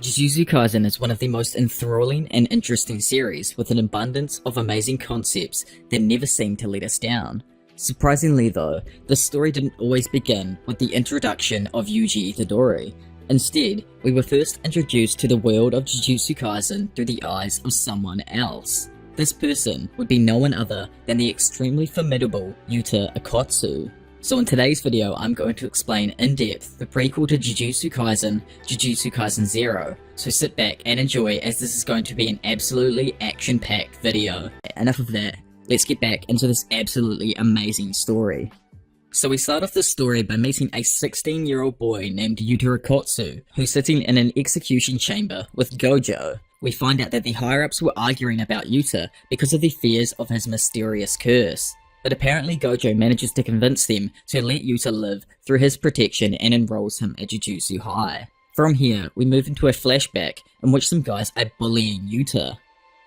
Jujutsu Kaisen is one of the most enthralling and interesting series with an abundance of amazing concepts that never seem to let us down. Surprisingly though, the story didn't always begin with the introduction of Yuji Itadori. Instead, we were first introduced to the world of Jujutsu Kaisen through the eyes of someone else. This person would be no one other than the extremely formidable Yuta Akatsu. So in today's video, I'm going to explain in depth the prequel to Jujutsu Kaisen 0. So sit back and enjoy, as this is going to be an absolutely action-packed video. Enough of that, let's get back into this absolutely amazing story. So we start off the story by meeting a 16-year-old boy named Yuta Akatsu, who's sitting in an execution chamber with Gojo. We find out that the higher-ups were arguing about Yuta because of the fears of his mysterious curse. But apparently Gojo manages to convince them to let Yuta live through his protection and enrolls him at Jujutsu High. From here, we move into a flashback in which some guys are bullying Yuta.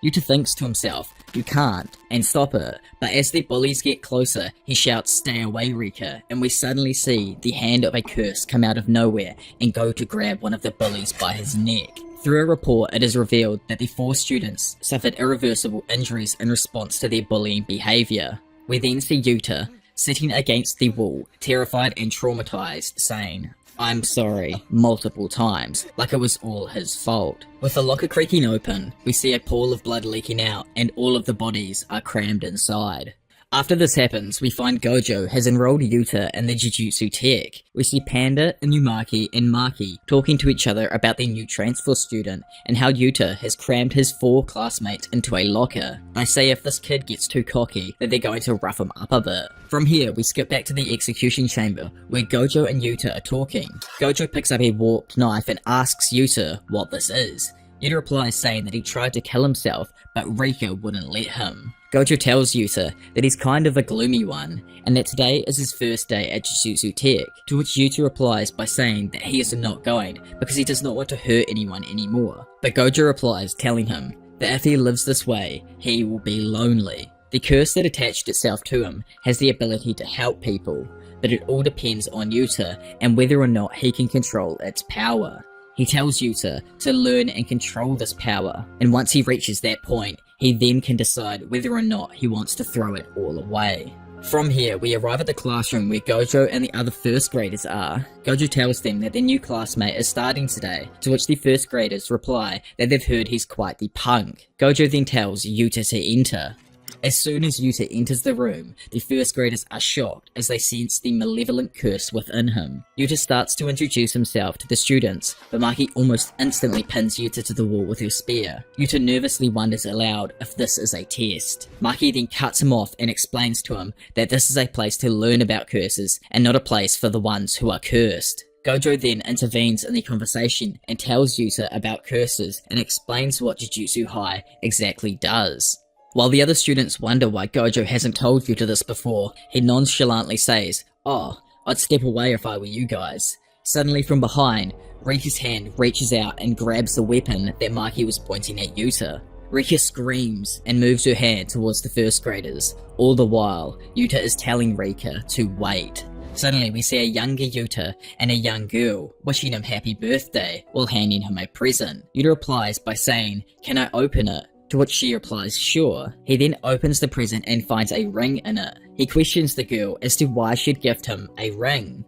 Yuta thinks to himself, "You can't," and stop it, but as the bullies get closer, he shouts, "Stay away, Rika," and we suddenly see the hand of a curse come out of nowhere and go to grab one of the bullies by his neck. Through a report, it is revealed that the 4 students suffered irreversible injuries in response to their bullying behavior. We then see Yuta sitting against the wall, terrified and traumatized, saying, "I'm sorry," multiple times, like it was all his fault. With the locker creaking open, we see a pool of blood leaking out and all of the bodies are crammed inside. After this happens, we find Gojo has enrolled Yuta in the Jujutsu Tech. We see Panda, Inumaki, and Maki talking to each other about their new transfer student and how Yuta has crammed his 4 classmates into a locker. They say if this kid gets too cocky, that they're going to rough him up a bit. From here, we skip back to the execution chamber, where Gojo and Yuta are talking. Gojo picks up a warped knife and asks Yuta what this is. Yuta replies saying that he tried to kill himself, but Rika wouldn't let him. Gojo tells Yuta that he's kind of a gloomy one, and that today is his first day at Jujutsu Tech, to which Yuta replies by saying that he is not going because he does not want to hurt anyone anymore. But Gojo replies telling him that if he lives this way, he will be lonely. The curse that attached itself to him has the ability to help people, but it all depends on Yuta and whether or not he can control its power. He tells Yuta to learn and control this power, and once he reaches that point, he then can decide whether or not he wants to throw it all away. From here, we arrive at the classroom where Gojo and the other first graders are. Gojo tells them that their new classmate is starting today, to which the first graders reply that they've heard he's quite the punk. Gojo then tells Yuta to enter. As soon as Yuta enters the room, the first graders are shocked as they sense the malevolent curse within him. Yuta starts to introduce himself to the students, but Maki almost instantly pins Yuta to the wall with her spear. Yuta nervously wonders aloud if this is a test. Maki then cuts him off and explains to him that this is a place to learn about curses and not a place for the ones who are cursed. Gojo then intervenes in the conversation and tells Yuta about curses and explains what Jujutsu High exactly does. While the other students wonder why Gojo hasn't told Yuta this before, he nonchalantly says, "Oh, I'd step away if I were you guys." Suddenly from behind, Rika's hand reaches out and grabs the weapon that Maki was pointing at Yuta. Rika screams and moves her hand towards the first graders. All the while, Yuta is telling Rika to wait. Suddenly we see a younger Yuta and a young girl wishing him happy birthday while handing him a present. Yuta replies by saying, "Can I open it?" To which she replies, "Sure." He then opens the present and finds a ring in it. He questions the girl as to why she'd gift him a ring.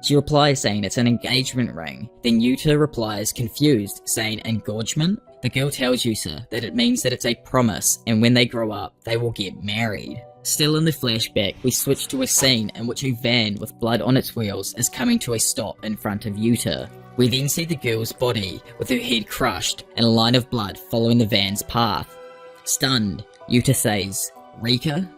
She replies saying it's an engagement ring. Then Yuta replies confused, saying engagement? The girl tells Yuta that it means that it's a promise and when they grow up, they will get married. Still in the flashback, we switch to a scene in which a van with blood on its wheels is coming to a stop in front of Yuta. We then see the girl's body with her head crushed and a line of blood following the van's path. Stunned, Yuta says, "Rika?"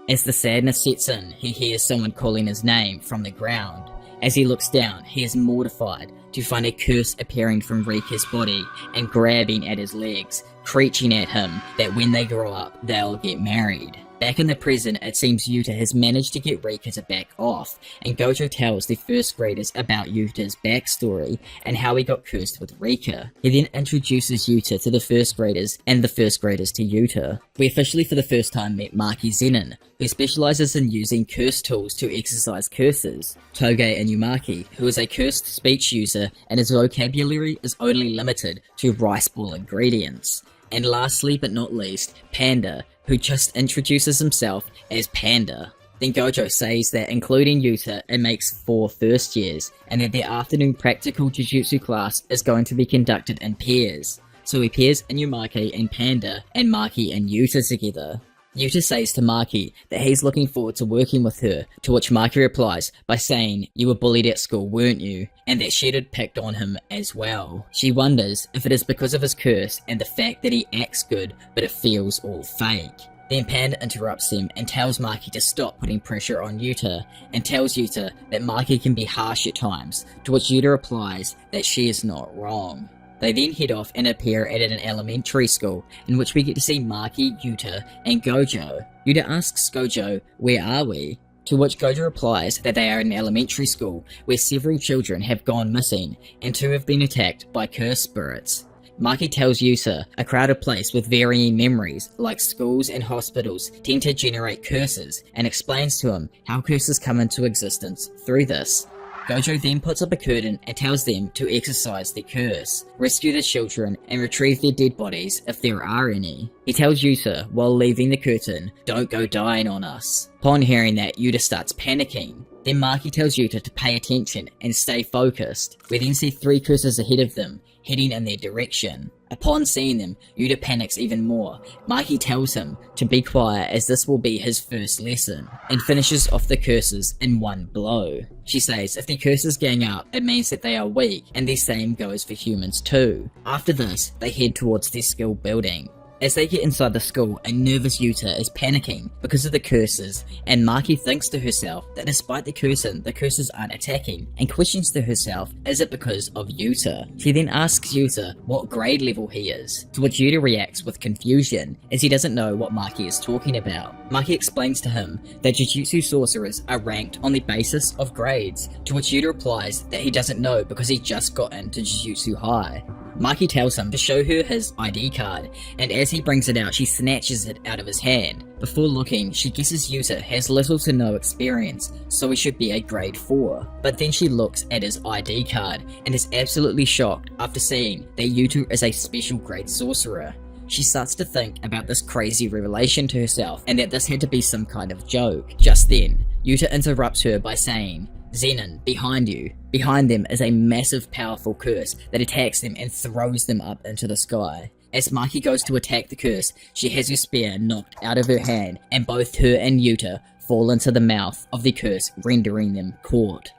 As the sadness sets in, he hears someone calling his name from the ground. As he looks down, he is mortified to find a curse appearing from Rika's body and grabbing at his legs, preaching at him that when they grow up, they'll get married. Back in the present, it seems Yuta has managed to get Rika to back off, and Gojo tells the first graders about Yuta's backstory and how he got cursed with Rika. He then introduces Yuta to the first graders and the first graders to Yuta. We officially for the first time met Maki Zenin, who specializes in using curse tools to exercise curses, Toge Inumaki, who is a cursed speech user and his vocabulary is only limited to rice ball ingredients, and lastly but not least, Panda, who just introduces himself as Panda. Then Gojo says that including Yuta, it makes 4 first years, and that their afternoon practical Jujutsu class is going to be conducted in pairs. So he pairs Inumaki and Panda, and Maki and Yuta together. Yuta says to Maki that he's looking forward to working with her, to which Maki replies by saying, "You were bullied at school, weren't you?" and that Shed had picked on him as well. She wonders if it is because of his curse and the fact that he acts good, but it feels all fake. Then Panda interrupts him and tells Maki to stop putting pressure on Yuta, and tells Yuta that Maki can be harsh at times, to which Yuta replies that she is not wrong. They then head off and appear at an elementary school, in which we get to see Maki, Yuta, and Gojo. Yuta asks Gojo, "Where are we?" To which Gojo replies that they are in an elementary school where several children have gone missing, and 2 have been attacked by curse spirits. Maki tells Yuta a crowded place with varying memories, like schools and hospitals, tend to generate curses, and explains to him how curses come into existence through this. Gojo then puts up a curtain and tells them to exercise their curse, rescue the children, and retrieve their dead bodies if there are any. He tells Yuta, while leaving the curtain, "Don't go dying on us." Upon hearing that, Yuta starts panicking. Then Maki tells Yuta to pay attention and stay focused. We then see 3 curses ahead of them, heading in their direction. Upon seeing them, Yuta panics even more. Maki tells him to be quiet as this will be his first lesson, and finishes off the curses in one blow. She says if the curses gang up, it means that they are weak, and the same goes for humans too. After this, they head towards their school building. As they get inside the school, a nervous Yuta is panicking because of the curses, and Maki thinks to herself that despite the curses aren't attacking, and questions to herself, is it because of Yuta? She then asks Yuta what grade level he is, to which Yuta reacts with confusion, as he doesn't know what Maki is talking about. Maki explains to him that Jujutsu sorcerers are ranked on the basis of grades, to which Yuta replies that he doesn't know because he just got into Jujutsu High. Maki tells him to show her his ID card, and as he brings it out, she snatches it out of his hand. Before looking, she guesses Yuta has little to no experience, so he should be a grade 4. But then she looks at his ID card, and is absolutely shocked after seeing that Yuta is a special grade sorcerer. She starts to think about this crazy revelation to herself, and that this had to be some kind of joke. Just then, Yuta interrupts her by saying, "Zenin, behind you." Behind them is a massive powerful curse that attacks them and throws them up into the sky. As Maki goes to attack the curse, she has her spear knocked out of her hand, and both her and Yuta fall into the mouth of the curse, rendering them caught.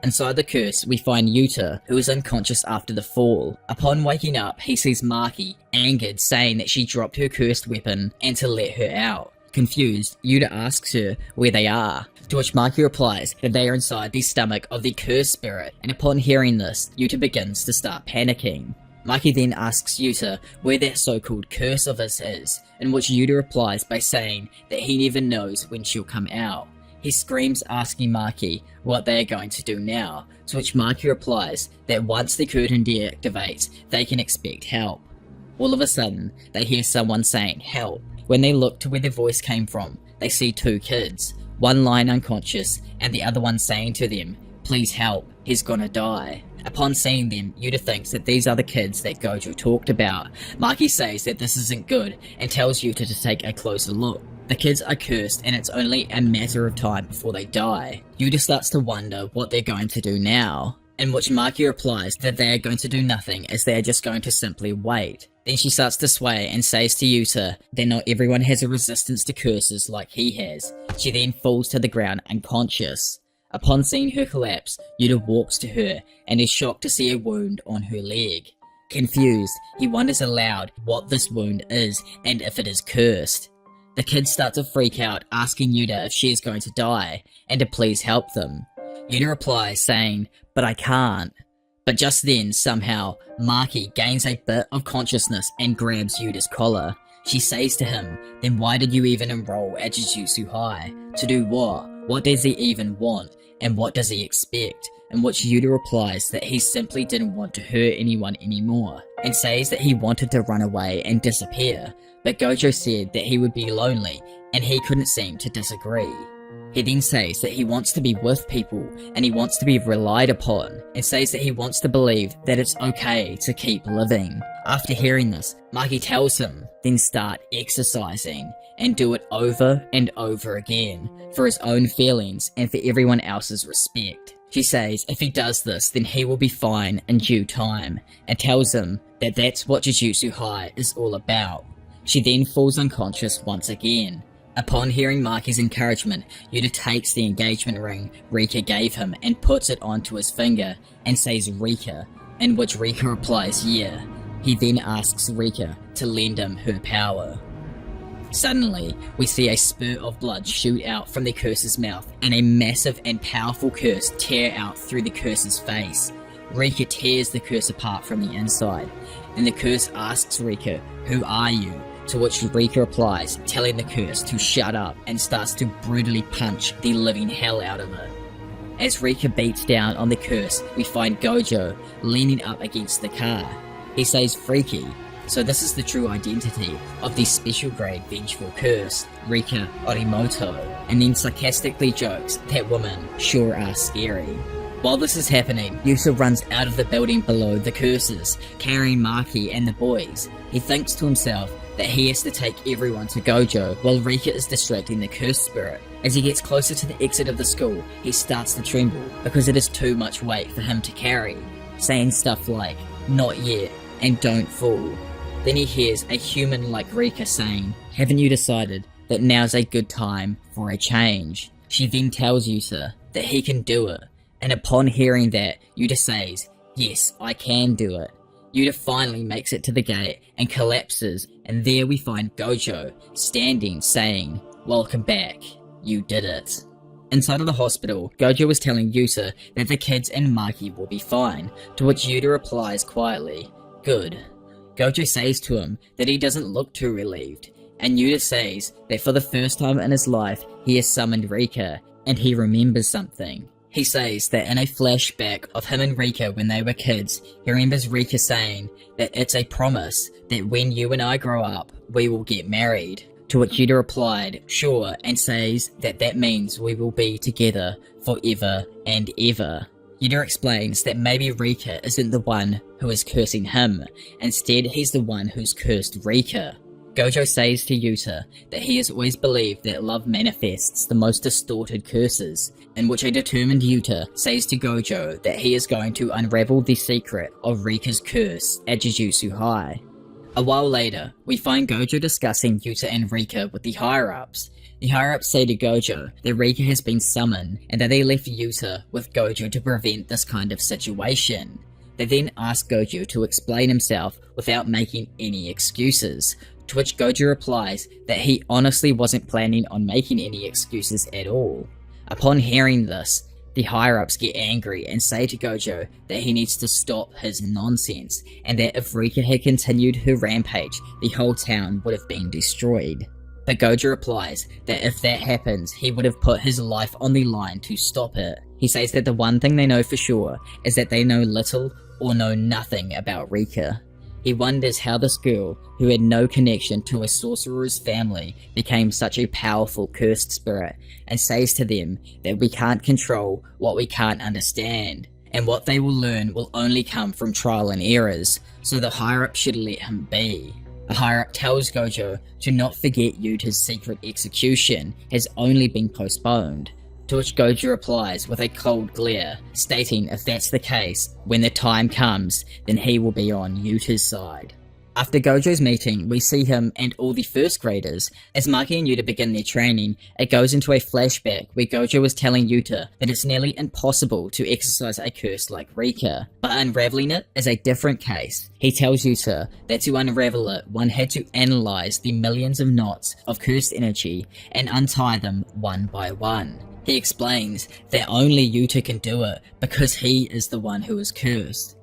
Inside the curse, we find Yuta, who is unconscious after the fall. Upon waking up, he sees Maki, angered, saying that she dropped her cursed weapon and to let her out. Confused, Yuta asks her where they are, to which Maki replies that they are inside the stomach of the cursed spirit, and upon hearing this, Yuta begins to start panicking. Maki then asks Yuta where that so-called curse of his is, in which Yuta replies by saying that he never knows when she'll come out. He screams asking Maki what they are going to do now, to which Maki replies that once the curtain deactivates, they can expect help. All of a sudden, they hear someone saying help. When they look to where the voice came from, they see 2 kids, one lying unconscious and the other one saying to them, "Please help, he's gonna die." Upon seeing them, Yuta thinks that these are the kids that Gojo talked about. Maki says that this isn't good and tells Yuta to take a closer look. The kids are cursed and it's only a matter of time before they die. Yuta starts to wonder what they're going to do now, in which Maki replies that they are going to do nothing as they are just going to simply wait. Then she starts to sway and says to Yuta that not everyone has a resistance to curses like he has. She then falls to the ground unconscious. Upon seeing her collapse, Yuta walks to her and is shocked to see a wound on her leg. Confused, he wonders aloud what this wound is and if it is cursed. The kids start to freak out, asking Yuta if she is going to die and to please help them. Yuta replies saying, "But I can't." But just then, somehow, Maki gains a bit of consciousness and grabs Yuta's collar. She says to him, then why did you even enroll at Jujutsu High? To do what? What does he even want? And what does he expect? In which Yuta replies that he simply didn't want to hurt anyone anymore, and says that he wanted to run away and disappear, but Gojo said that he would be lonely, and he couldn't seem to disagree. He then says that he wants to be with people, and he wants to be relied upon, and says that he wants to believe that it's okay to keep living. After hearing this, Maki tells him, then start exercising, and do it over and over again, for his own feelings and for everyone else's respect. She says if he does this, then he will be fine in due time, and tells him that that's what Jujutsu High is all about. She then falls unconscious once again. Upon hearing Maki's encouragement, Yuta takes the engagement ring Rika gave him and puts it onto his finger and says Rika, in which Rika replies yeah. He then asks Rika to lend him her power. Suddenly, we see a spurt of blood shoot out from the curse's mouth and a massive and powerful curse tear out through the curse's face. Rika tears the curse apart from the inside, and the curse asks Rika, "Who are you?" To which Rika replies, telling the curse to shut up, and starts to brutally punch the living hell out of it. As Rika beats down on the curse, we find Gojo leaning up against the car. He says freaky, so this is the true identity of the special grade vengeful curse, Rika Orimoto, and then sarcastically jokes that women sure are scary. While this is happening, Yuta runs out of the building below the curses, carrying Maki and the boys. He thinks to himself that he has to take everyone to Gojo while Rika is distracting the cursed spirit. As he gets closer to the exit of the school, he starts to tremble because it is too much weight for him to carry, saying stuff like, "Not yet," and "Don't fall." Then he hears a human like Rika saying, "Haven't you decided that now's a good time for a change?" She then tells Yuta that he can do it, and upon hearing that, Yuta says, "Yes, I can do it." Yuta finally makes it to the gate and collapses, and there we find Gojo standing saying, "Welcome back, you did it." Inside of the hospital, Gojo is telling Yuta that the kids and Maki will be fine, to which Yuta replies quietly, "Good." Gojo says to him that he doesn't look too relieved, and Yuta says that for the first time in his life, he has summoned Rika, and he remembers something. He says that in a flashback of him and Rika when they were kids, he remembers Rika saying that it's a promise that when you and I grow up, we will get married. To which Yuta replied, "Sure," and says that that means we will be together forever and ever. Yuta explains that maybe Rika isn't the one who is cursing him, instead he's the one who's cursed Rika. Gojo says to Yuta that he has always believed that love manifests the most distorted curses, in which a determined Yuta says to Gojo that he is going to unravel the secret of Rika's curse at Jujutsu High. A while later, we find Gojo discussing Yuta and Rika with the higher-ups. The higher-ups say to Gojo that Rika has been summoned and that they left Yuta with Gojo to prevent this kind of situation. They then ask Gojo to explain himself without making any excuses, to which Gojo replies that he honestly wasn't planning on making any excuses at all. Upon hearing this, the higher-ups get angry and say to Gojo that he needs to stop his nonsense, and that if Rika had continued her rampage, the whole town would have been destroyed. But Gojo replies that if that happens, he would have put his life on the line to stop it. He says that the one thing they know for sure is that they know little or know nothing about Rika. He wonders how this girl, who had no connection to a sorcerer's family, became such a powerful cursed spirit, and says to them that we can't control what we can't understand, and what they will learn will only come from trial and errors, so the higher-up should let him be. The higher-up tells Gojo to not forget Yuta's secret execution has only been postponed, to which Gojo replies with a cold glare, stating if that's the case, when the time comes, then he will be on Yuta's side. After Gojo's meeting, we see him and all the first graders. As Maki and Yuta begin their training, it goes into a flashback where Gojo is telling Yuta that it's nearly impossible to exercise a curse like Rika, but unraveling it is a different case. He tells Yuta that to unravel it, one had to analyze the millions of knots of cursed energy and untie them one by one. He explains that only Yuta can do it because he is the one who is cursed.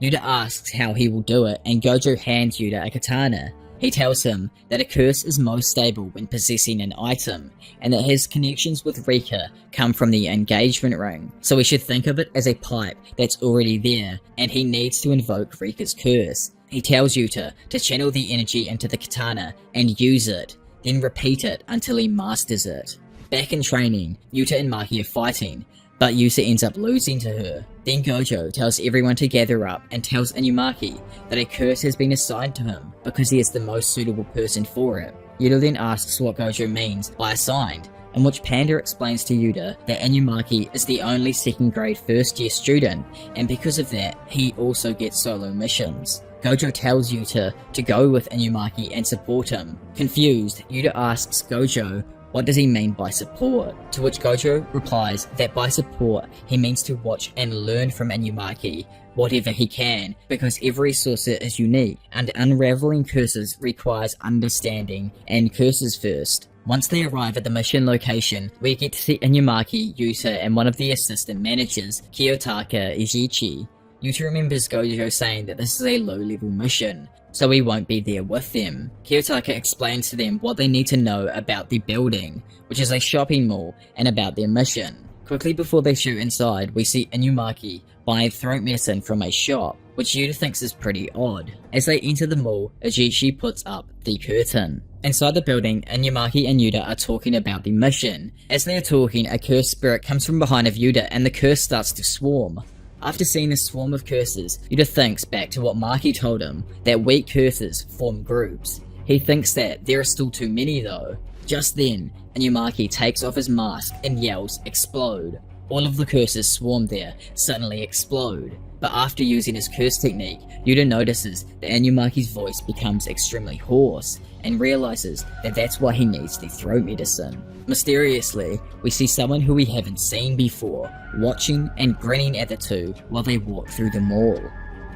Yuta asks how he will do it, and Gojo hands Yuta a katana. He tells him that a curse is most stable when possessing an item, and that his connections with Rika come from the engagement ring, so we should think of it as a pipe that's already there, and he needs to invoke Rika's curse. He tells Yuta to channel the energy into the katana and use it, then repeat it until he masters it. Back in training, Yuta and Maki are fighting, but Yuta ends up losing to her. Then Gojo tells everyone to gather up and tells Inumaki that a curse has been assigned to him because he is the most suitable person for it. Yuta then asks what Gojo means by assigned, in which Panda explains to Yuta that Inumaki is the only second grade first year student, and because of that, he also gets solo missions. Gojo tells Yuta to go with Inumaki and support him. Confused, Yuta asks Gojo what does he mean by support, to which Gojo replies that by support he means to watch and learn from Inumaki whatever he can, because every sorcerer is unique and unraveling curses requires understanding and curses first. Once they arrive at the mission location, we get to see Inumaki, Yuta and one of the assistant managers, Kiyotaka Ijichi. Yuta remembers Gojo saying that this is a low-level mission, so he won't be there with them. Kiyotaka explains to them what they need to know about the building, which is a shopping mall, and about their mission. Quickly before they shoot inside, we see Inumaki buying throat medicine from a shop, which Yuta thinks is pretty odd. As they enter the mall, Ijichi puts up the curtain. Inside the building, Inumaki and Yuta are talking about the mission. As they are talking, a cursed spirit comes from behind of Yuta and the curse starts to swarm. After seeing a swarm of curses, Yuta thinks back to what Maki told him, that weak curses form groups. He thinks that there are still too many though. Just then, Inumaki takes off his mask and yells, "Explode." All of the curses swarmed there suddenly explode. But after using his curse technique, Yuta notices that Inumaki's voice becomes extremely hoarse, and realizes that that's why he needs the throat medicine. Mysteriously, we see someone who we haven't seen before, watching and grinning at the two while they walk through the mall.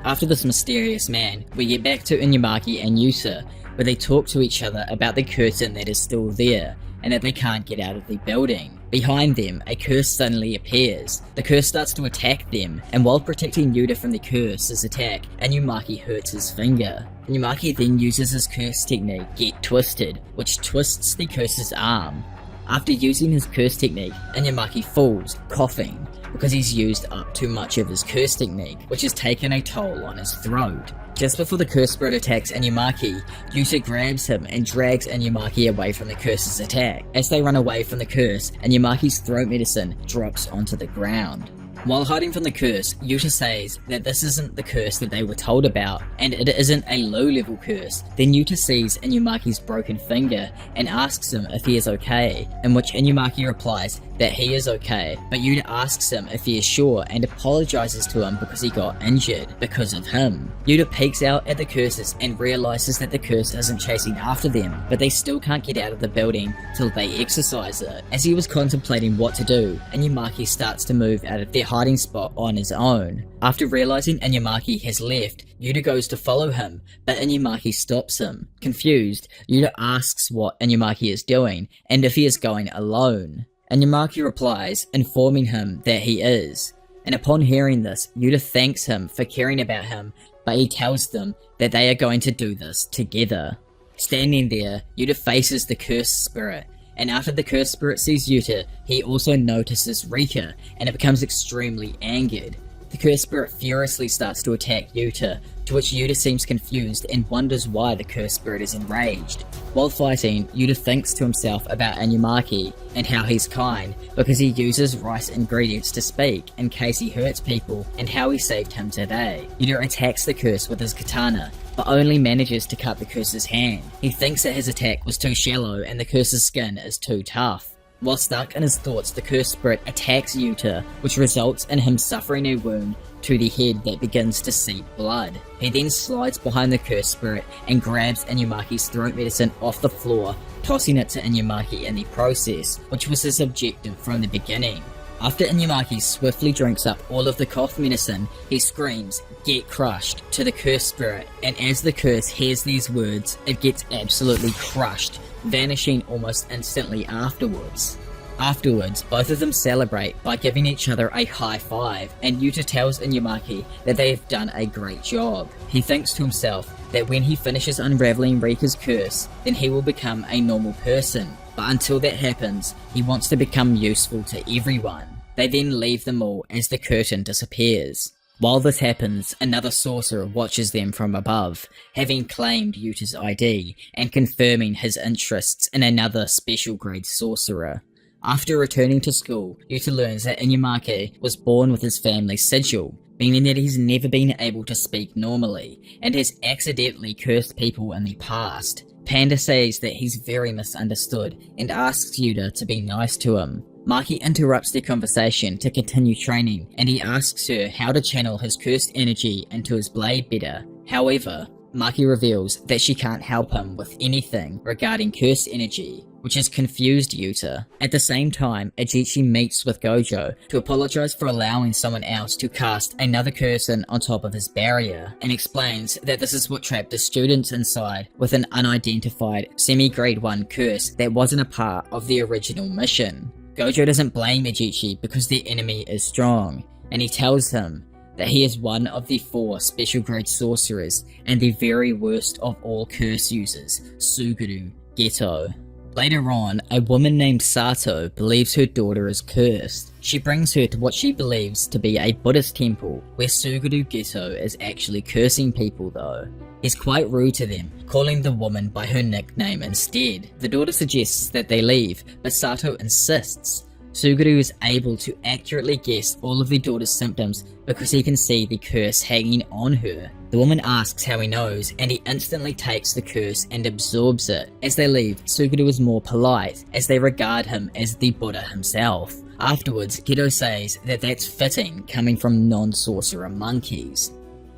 After this mysterious man, we get back to Inumaki and Yuta, where they talk to each other about the curtain that is still there, and that they can't get out of the building. Behind them, a curse suddenly appears. The curse starts to attack them, and while protecting Yuta from the curse's attack, Inumaki hurts his finger. Inumaki then uses his curse technique, Get Twisted, which twists the curse's arm. After using his curse technique, Inumaki falls, coughing, because he's used up too much of his curse technique, which has taken a toll on his throat. Just before the curse spirit attacks Inumaki, Yuta grabs him and drags Inumaki away from the curse's attack. As they run away from the curse, Inumaki's throat medicine drops onto the ground. While hiding from the curse, Yuta says that this isn't the curse that they were told about, and it isn't a low-level curse. Then Yuta sees Inumaki's broken finger and asks him if he is okay, in which Inumaki replies that he is okay, but Yuta asks him if he is sure and apologizes to him because he got injured because of him. Yuta peeks out at the curses and realizes that the curse isn't chasing after them, but they still can't get out of the building till they exorcise it. As he was contemplating what to do, Inumaki starts to move out of their hiding spot on his own. After realizing Inumaki has left, Yuta goes to follow him, but Inumaki stops him. Confused, Yuta asks what Inumaki is doing and if he is going alone. Inumaki replies, informing him that he is. And upon hearing this, Yuta thanks him for caring about him, but he tells them that they are going to do this together. Standing there, Yuta faces the cursed spirit, and after the cursed spirit sees Yuta, he also notices Rika, and it becomes extremely angered. The cursed spirit furiously starts to attack Yuta, to which Yuta seems confused and wonders why the cursed spirit is enraged. While fighting, Yuta thinks to himself about Inumaki and how he's kind because he uses rice ingredients to speak in case he hurts people, and how he saved him today. Yuta attacks the curse with his katana, but only manages to cut the curse's hand. He thinks that his attack was too shallow and the curse's skin is too tough. While stuck in his thoughts, the cursed spirit attacks Yuta, which results in him suffering a wound to the head that begins to seep blood. He then slides behind the cursed spirit and grabs Inumaki's throat medicine off the floor, tossing it to Inumaki in the process, which was his objective from the beginning. After Inumaki swiftly drinks up all of the cough medicine, he screams, "Get crushed," to the cursed spirit, and as the curse hears these words, it gets absolutely crushed, vanishing almost instantly afterwards. Afterwards, both of them celebrate by giving each other a high five, and Yuta tells Inuyamaki that they have done a great job. He thinks to himself that when he finishes unraveling Rika's curse, then he will become a normal person. But until that happens, he wants to become useful to everyone. They then leave them all as the curtain disappears. While this happens, another sorcerer watches them from above, having claimed Yuta's ID and confirming his interests in another special grade sorcerer. After returning to school, Yuta learns that Inuyamaki was born with his family's sigil, meaning that he's never been able to speak normally, and has accidentally cursed people in the past. Panda says that he's very misunderstood and asks Yuta to be nice to him. Maki interrupts their conversation to continue training, and he asks her how to channel his cursed energy into his blade better. However, Maki reveals that she can't help him with anything regarding cursed energy, which has confused Yuta. At the same time, Ajichi meets with Gojo to apologize for allowing someone else to cast another curtain on top of his barrier, and explains that this is what trapped the students inside with an unidentified semi-grade 1 curse that wasn't a part of the original mission. Gojo doesn't blame Ajichi because their enemy is strong, and he tells him that he is one of the 4 special grade sorcerers and the very worst of all curse users, Suguru Geto. Later on, a woman named Sato believes her daughter is cursed. She brings her to what she believes to be a Buddhist temple, where Suguru Geto is actually cursing people though. He's quite rude to them, calling the woman by her nickname instead. The daughter suggests that they leave, but Sato insists. Suguru is able to accurately guess all of the daughter's symptoms because he can see the curse hanging on her. The woman asks how he knows, and he instantly takes the curse and absorbs it. As they leave, Suguru is more polite, as they regard him as the Buddha himself. Afterwards, Geto says that that's fitting, coming from non-sorcerer monkeys.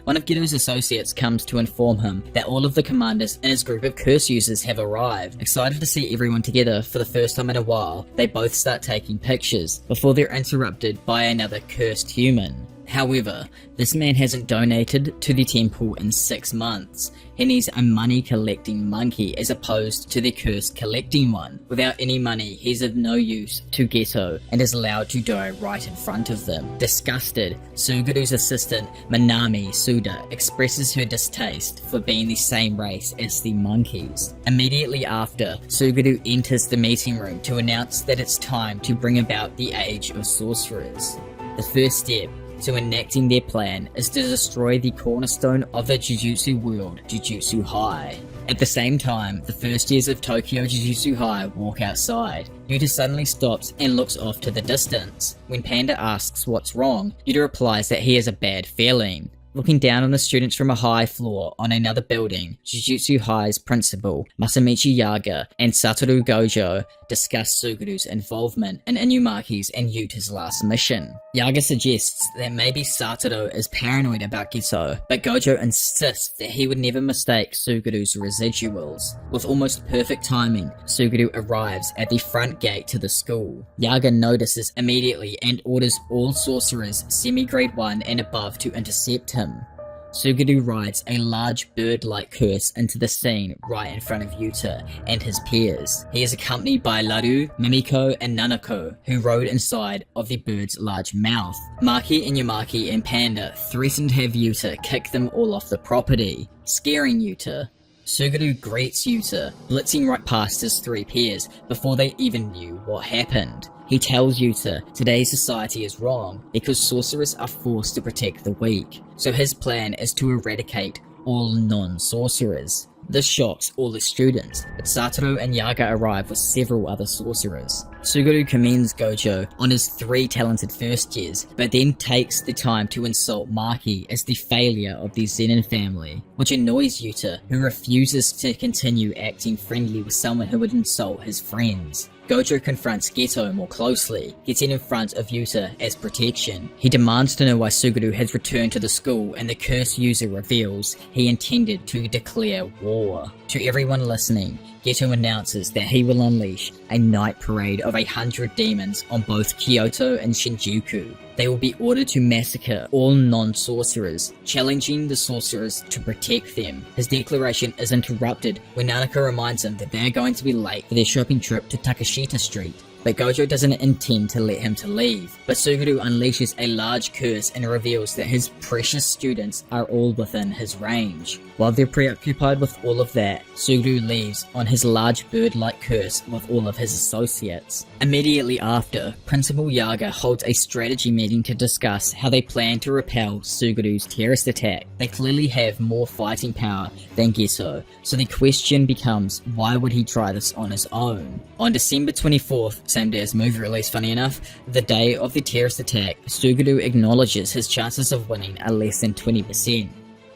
One of Geto's associates comes to inform him that all of the commanders in his group of curse users have arrived. Excited to see everyone together for the first time in a while, they both start taking pictures, before they're interrupted by another cursed human. However, this man hasn't donated to the temple in 6 months, and he's a money collecting monkey as opposed to the curse collecting one. Without any money, he's of no use to Geto and is allowed to die right in front of them. Disgusted, Suguru's assistant Minami Suda expresses her distaste for being the same race as the monkeys. Immediately after, Suguru enters the meeting room to announce that it's time to bring about the Age of Sorcerers. The first step to enacting their plan is to destroy the cornerstone of the Jujutsu world, Jujutsu High. At the same time, the first years of Tokyo Jujutsu High walk outside. Yuta suddenly stops and looks off to the distance. When Panda asks what's wrong, Yuta replies that he has a bad feeling. Looking down on the students from a high floor on another building, Jujutsu High's principal, Masamichi Yaga, and Satoru Gojo discuss Suguru's involvement in Inumaki's and Yuta's last mission. Yaga suggests that maybe Satoru is paranoid about Geto, but Gojo insists that he would never mistake Suguru's residuals. With almost perfect timing, Suguru arrives at the front gate to the school. Yaga notices immediately and orders all sorcerers semi-grade 1 and above to intercept him. Suguru rides a large bird-like curse into the scene right in front of Yuta and his peers. He is accompanied by Laru, Mimiko, and Nanako, who rode inside of the bird's large mouth. Maki, Inuyamaki, and Panda threaten to have Yuta kick them all off the property, scaring Yuta. Suguru greets Yuta, blitzing right past his 3 peers before they even knew what happened. He tells Yuta today's society is wrong because sorcerers are forced to protect the weak, so his plan is to eradicate all non-sorcerers. This shocks all the students, but Satoru and Yaga arrive with several other sorcerers. Suguru commends Gojo on his 3 talented first years, but then takes the time to insult Maki as the failure of the Zenin family, which annoys Yuta, who refuses to continue acting friendly with someone who would insult his friends. Gojo confronts Geto more closely, getting in front of Yuta as protection. He demands to know why Suguru has returned to the school, and the curse user reveals he intended to declare war. To everyone listening, Geto announces that he will unleash a night parade of 100 demons on both Kyoto and Shinjuku. They will be ordered to massacre all non-sorcerers, challenging the sorcerers to protect them. His declaration is interrupted when Nanako reminds him that they are going to be late for their shopping trip to Takashita Street. but Gojo doesn't intend to let him to leave. But Suguru unleashes a large curse and reveals that his precious students are all within his range. While they're preoccupied with all of that, Suguru leaves on his large bird-like curse with all of his associates. Immediately after, Principal Yaga holds a strategy meeting to discuss how they plan to repel Suguru's terrorist attack. They clearly have more fighting power than Geto, so the question becomes, why would he try this on his own? On December 24th, same day as movie release funny enough, the day of the terrorist attack, Suguru acknowledges his chances of winning are less than 20%.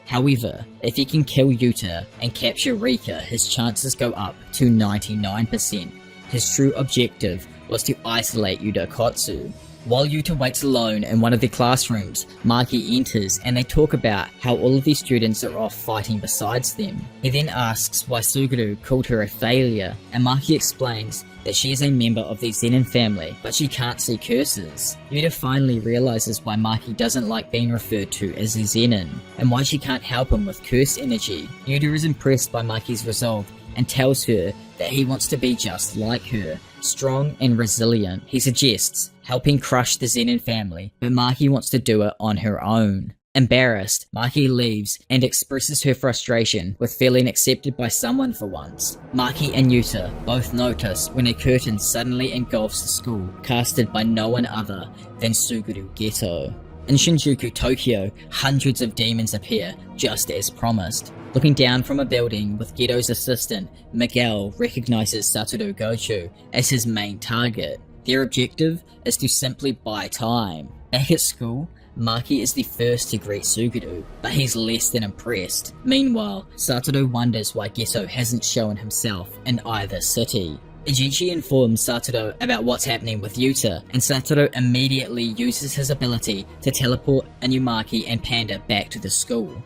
However, if he can kill Yuta and capture Rika, his chances go up to 99%. His true objective was to isolate Yuta Kotsu. While Yuta waits alone in one of the classrooms, Maki enters and they talk about how all of the students are off fighting besides them. He then asks why Suguru called her a failure, and Maki explains that she is a member of the Zenin family, but she can't see curses. Yuta finally realizes why Maki doesn't like being referred to as a Zenin, and why she can't help him with curse energy. Yuta is impressed by Maki's resolve and tells her that he wants to be just like her, strong and resilient. He suggests helping crush the Zenin family, but Maki wants to do it on her own. Embarrassed, Maki leaves and expresses her frustration with feeling accepted by someone for once. Maki and Yuta both notice when a curtain suddenly engulfs the school, casted by no one other than Suguru Geto. In Shinjuku, Tokyo, hundreds of demons appear, just as promised. Looking down from a building with Geto's assistant, Miguel recognizes Satoru Gojo as his main target. Their objective is to simply buy time. Back at school, Maki is the first to greet Suguru, but he's less than impressed. Meanwhile, Satoru wonders why Geto hasn't shown himself in either city. Ijichi informs Satoru about what's happening with Yuta, and Satoru immediately uses his ability to teleport Inumaki and Panda back to the school.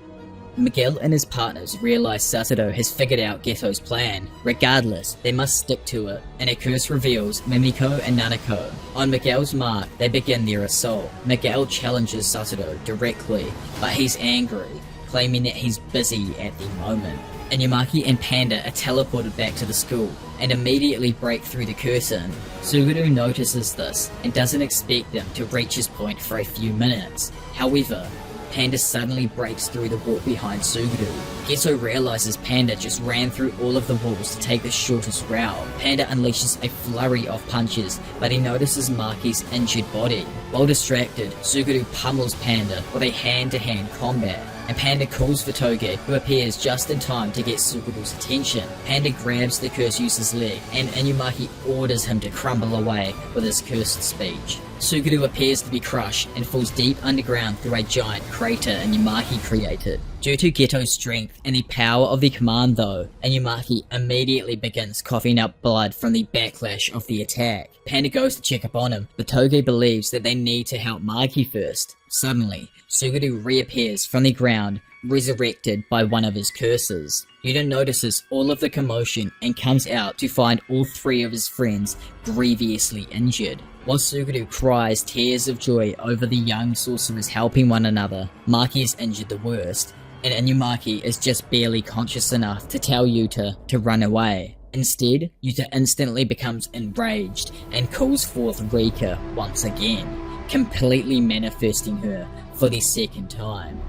Miguel and his partners realize Satoru has figured out Geto's plan. Regardless, they must stick to it, and a curse reveals Mimiko and Nanako. On Miguel's mark, they begin their assault. Miguel challenges Satoru directly, but he's angry, claiming that he's busy at the moment. Inumaki and Panda are teleported back to the school and immediately break through the curtain. Suguru notices this and doesn't expect them to reach his point for a few minutes. However, Panda suddenly breaks through the wall behind Suguru. Geto realizes Panda just ran through all of the walls to take the shortest route. Panda unleashes a flurry of punches, but he notices Maki's injured body. While distracted, Suguru pummels Panda with a hand-to-hand combat, and Panda calls for Toge, who appears just in time to get Suguru's attention. Panda grabs the curse user's leg, and Inumaki orders him to crumble away with his cursed speech. Suguru appears to be crushed and falls deep underground through a giant crater Inumaki created. Due to Geto's strength and the power of the command though, Inumaki immediately begins coughing up blood from the backlash of the attack. Panda goes to check up on him, but Toge believes that they need to help Maki first. Suddenly, Suguru reappears from the ground, resurrected by one of his curses. Yuta notices all of the commotion and comes out to find all three of his friends grievously injured. While Suguru cries tears of joy over the young sorcerers helping one another, Maki is injured the worst, and Inumaki is just barely conscious enough to tell Yuta to run away. Instead, Yuta instantly becomes enraged and calls forth Rika once again, completely manifesting her for the second time.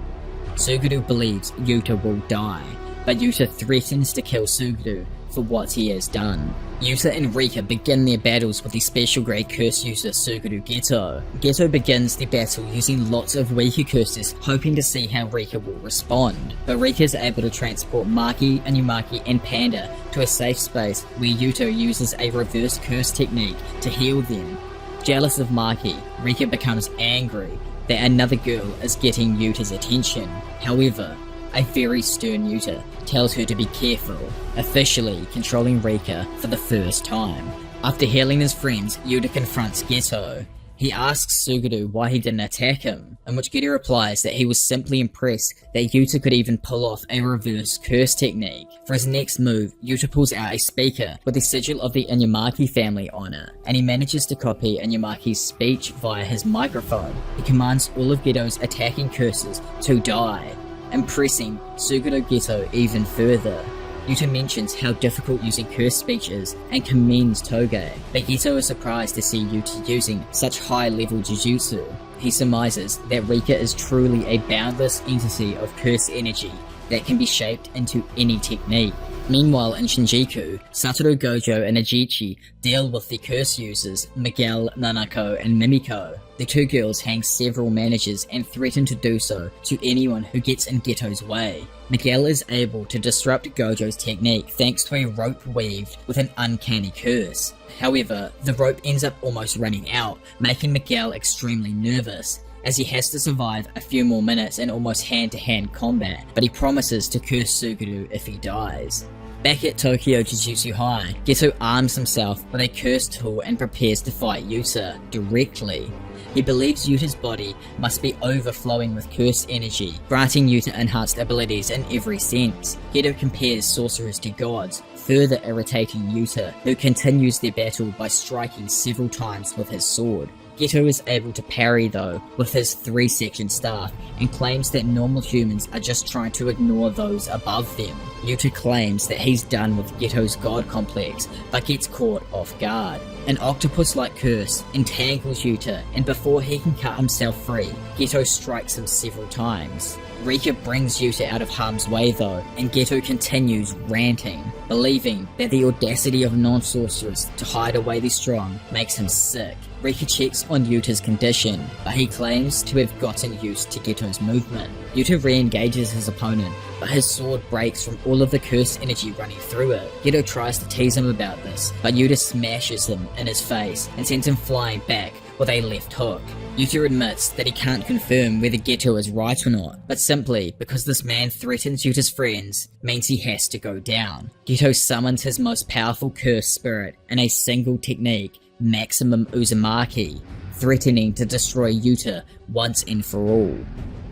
Suguru believes Yuta will die, but Yuta threatens to kill Suguru for what he has done. Yuta and Rika begin their battles with the special grade curse user Suguru Geto. Geto begins the battle using lots of weaker curses, hoping to see how Rika will respond. But Rika is able to transport Maki, Inumaki and Panda to a safe space where Yuta uses a reverse curse technique to heal them. Jealous of Maki, Rika becomes angry that another girl is getting Yuta's attention. However, a very stern Yuta tells her to be careful, officially controlling Rika for the first time. After healing his friends, Yuta confronts Geto. He asks Suguru why he didn't attack him, in which Geto replies that he was simply impressed that Yuta could even pull off a reverse curse technique. For his next move, Yuta pulls out a speaker with the sigil of the Inumaki family on it, and he manages to copy Inumaki's speech via his microphone. He commands all of Geto's attacking curses to die, impressing Suguru Geto even further. Yuta mentions how difficult using curse speech is and commends Toge, but Geto is surprised to see Yuta using such high-level Jujutsu. He surmises that Rika is truly a boundless entity of curse energy that can be shaped into any technique. Meanwhile, in Shinjuku, Satoru Gojo and Ajichi deal with the curse users Miguel, Nanako, and Mimiko. The two girls hang several managers and threaten to do so to anyone who gets in Geto's way. Miguel is able to disrupt Gojo's technique thanks to a rope weaved with an uncanny curse. However, the rope ends up almost running out, making Miguel extremely nervous, as he has to survive a few more minutes in almost hand-to-hand combat, but he promises to curse Suguru if he dies. Back at Tokyo Jujutsu High, Geto arms himself with a curse tool and prepares to fight Yuta directly. He believes Yuta's body must be overflowing with curse energy, granting Yuta enhanced abilities in every sense. Geto compares sorcerers to gods, further irritating Yuta, who continues their battle by striking several times with his sword. Geto is able to parry though with his 3-section staff and claims that normal humans are just trying to ignore those above them. Yuta claims that he's done with Geto's god complex but gets caught off guard. An octopus-like curse entangles Yuta, and before he can cut himself free, Geto strikes him several times. Rika brings Yuta out of harm's way though, and Geto continues ranting, believing that the audacity of non-sorcerers to hide away the strong makes him sick. Rika checks on Yuta's condition, but he claims to have gotten used to Geto's movement. Yuta re-engages his opponent, but his sword breaks from all of the curse energy running through it. Geto tries to tease him about this, but Yuta smashes him in his face and sends him flying back with a left hook. Yuta admits that he can't confirm whether Geto is right or not, but simply because this man threatens Yuta's friends means he has to go down. Geto summons his most powerful curse spirit in a single technique, Maximum Uzumaki, threatening to destroy Yuta once and for all.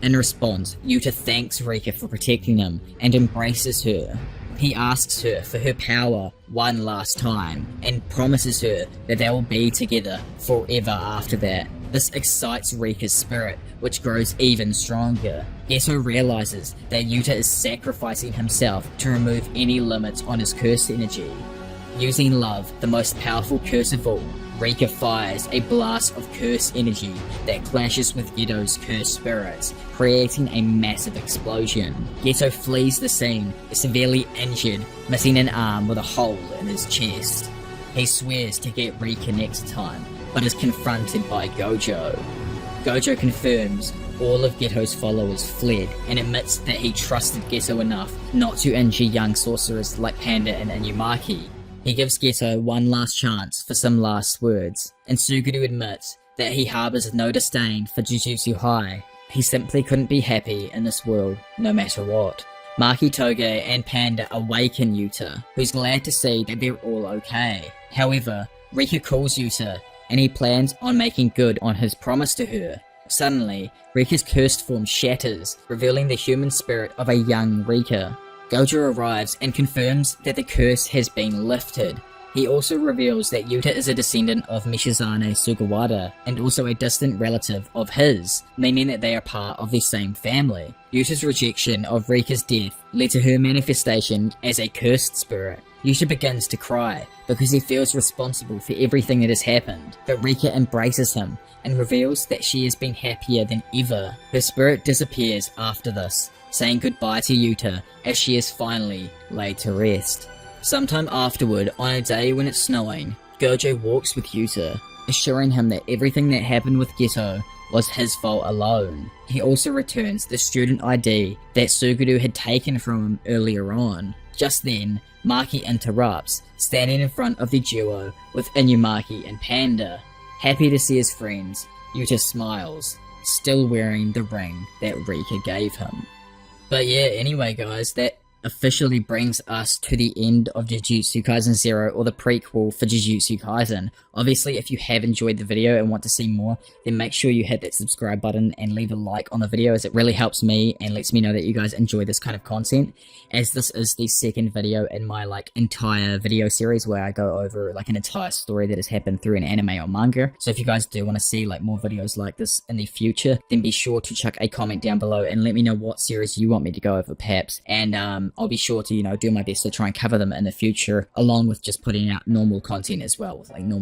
In response, Yuta thanks Rika for protecting him and embraces her. He asks her for her power one last time and promises her that they will be together forever after that. This excites Rika's spirit, which grows even stronger. Geto realizes that Yuta is sacrificing himself to remove any limits on his curse energy. Using love, the most powerful curse of all, Rika fires a blast of curse energy that clashes with Geto's curse spirits, creating a massive explosion. Geto flees the scene, severely injured, missing an arm with a hole in his chest. He swears to get Rika next time, but is confronted by Gojo. Gojo confirms all of Geto's followers fled and admits that he trusted Geto enough not to injure young sorcerers like Panda and Inumaki. He gives Geto one last chance for some last words, and Suguru admits that he harbors no disdain for Jujutsu High. He simply couldn't be happy in this world, no matter what. Maki, Toge, and Panda awaken Yuta, who's glad to see that they're all okay. However, Rika calls Yuta, and he plans on making good on his promise to her. Suddenly, Rika's cursed form shatters, revealing the human spirit of a young Rika. Gojo arrives and confirms that the curse has been lifted. He also reveals that Yuta is a descendant of Mishizane Sugawara and also a distant relative of his, meaning that they are part of the same family. Yuta's rejection of Rika's death led to her manifestation as a cursed spirit. Yuta begins to cry because he feels responsible for everything that has happened, but Rika embraces him and reveals that she has been happier than ever. Her spirit disappears after this, saying goodbye to Yuta as she is finally laid to rest. Sometime afterward, on a day when it's snowing, Gojo walks with Yuta, assuring him that everything that happened with Geto was his fault alone. He also returns the student ID that Suguru had taken from him earlier on. Just then, Maki interrupts, standing in front of the duo with Inumaki and Panda. Happy to see his friends, Yuta smiles, still wearing the ring that Rika gave him. But yeah, anyway guys, that officially brings us to the end of Jujutsu Kaisen 0, or the prequel for Jujutsu Kaisen. Obviously, if you have enjoyed the video and want to see more, then make sure you hit that subscribe button and leave a like on the video, as it really helps me and lets me know that you guys enjoy this kind of content, as this is the second video in my entire video series where I go over an entire story that has happened through an anime or manga. So if you guys do want to see more videos like this in the future, then be sure to chuck a comment down below and let me know what series you want me to go over perhaps, and I'll be sure to, do my best to try and cover them in the future, along with just putting out normal content as well, with like normal